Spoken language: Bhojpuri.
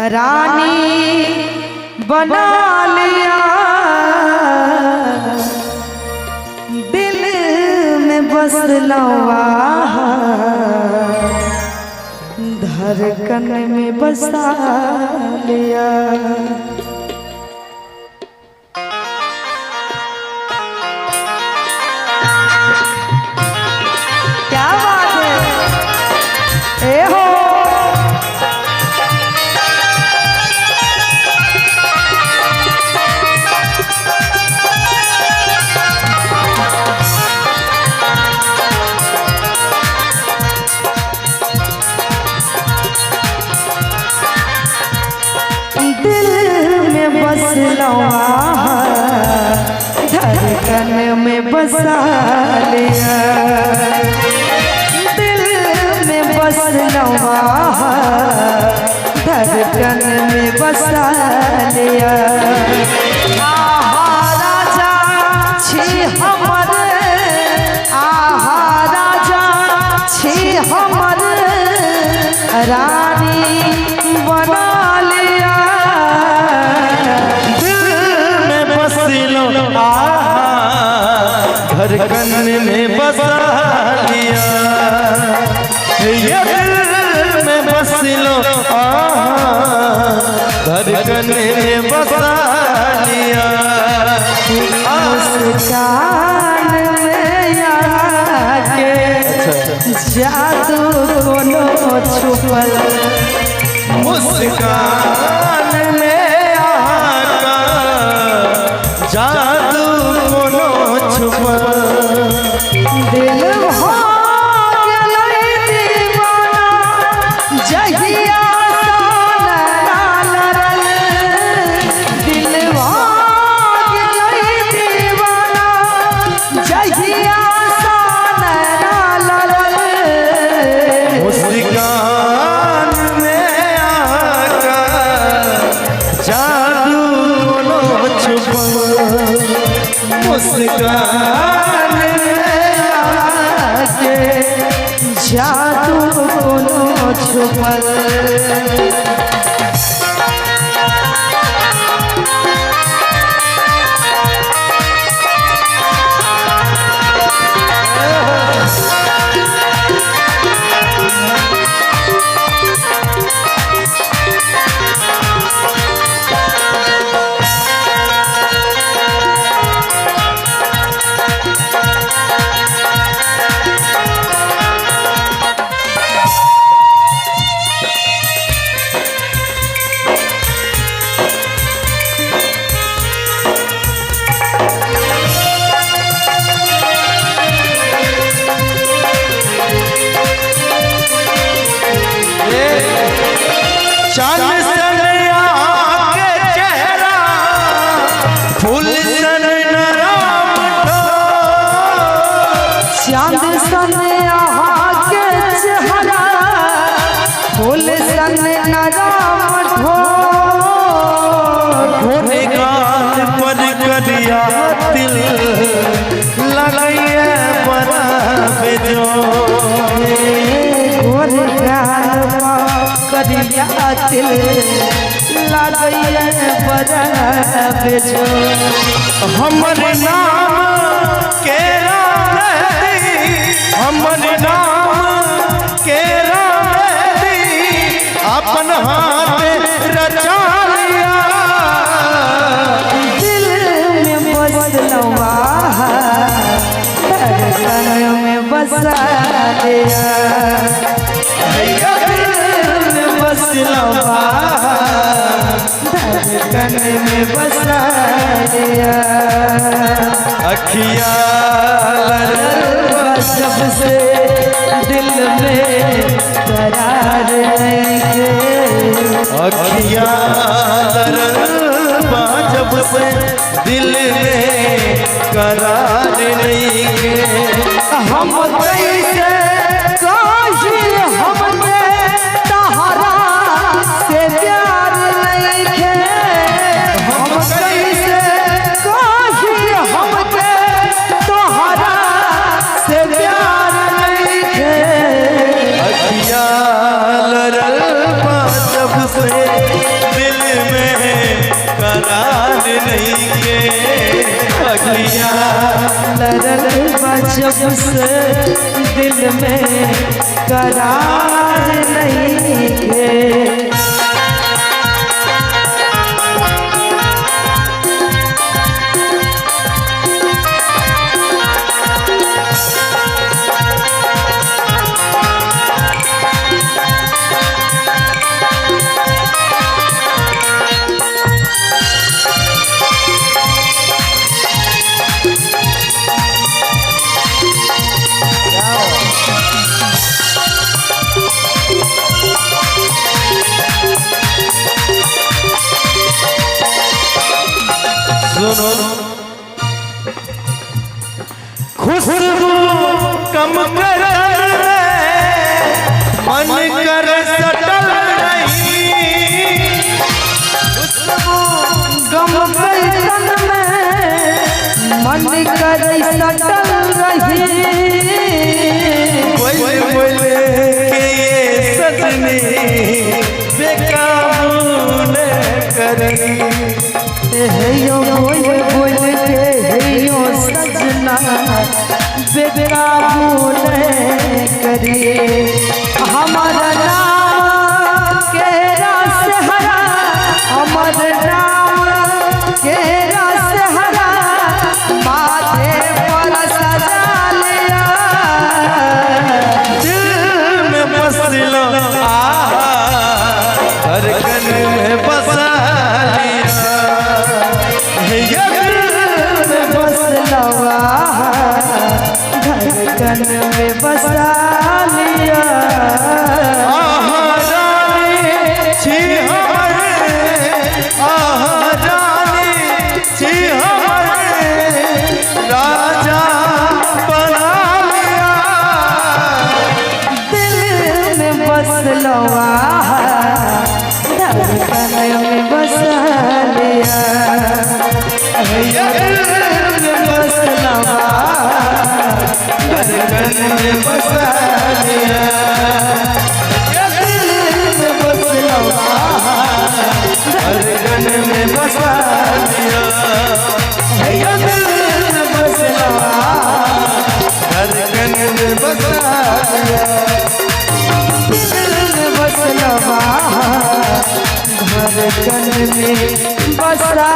रानी बना लिया, दिल में बस लवा, धड़कन में बसा लिया। क्या बात है ए हो। धड़कन में बसा लिया, दिल में बस लवा, धड़कन में बसा लिया। आहा राजा छी हमर, आहा राजा छी हमर, रानी बना लिया, धड़कन में बसा लिया, ये दिल में बस लो, धड़कन में बसा लिया। मुस्कान में आके जादू कोनो छुपल, मुस्कान में आका जादू कोनो छुपल, दिल हो गई दीवाना, जहिया लरल, दिल हो गई दीवाना, जहिया लरल। मुस्कान में आका जादू कोनो छुपल, मुस्कान जादू कोनो छुपल। चांद सन आके चेहरा, फूल सन नरम ठोर, चांद सन आके चेहरा, फूल सन नरम ठोर, घोड़े गाल पर करिया दिल लगाइए बड़ा बेजोर, घोड़े गाल करिया दिल लगाइए बड़ा बेजोर। हमर नाम के रानी, हमर नाम के रानी, अपन हाथ रचा लिया, दिल में बस लवा, धड़कन में बसा लिया, बस लवा, धड़कन में बसा लिया। अखिया जब से दिल में करार नहीं, अखिया जब से दिल में करार नहीं, हम कैसे काशी हमने तहरा से प्यार नहीं खे, हम कैसे काशी हमने तहरा से प्यार नहीं खे। अखिया लरल जब से करार नहीं के अखियां लड़ल जब से दिल में करार नहीं है। खुशबू कम कर मन कर सटल नहीं खुशबू गम बैठन में मन कर सटल रही बोले बोले के ये सजनी बेकाबू न करनी यो बोल बोल के यो सजना बेकाबू न करिए हमारा नाम के रस हरा हमारा नाम के रस हरा माथे पर सजा लिया दिल में बस लो धड़कन में बसा लिया धड़कन में बसा लिया राजा बना लिया दिल में बस लवा धड़कन में बसा लिया दिल में बस लवा धड़कन में बसा लिया दिल में बस लवा धड़कन में बसा लिया दिल में बस लवा धड़कन में बसा लिया दिल में बस लवा धड़कन में बसा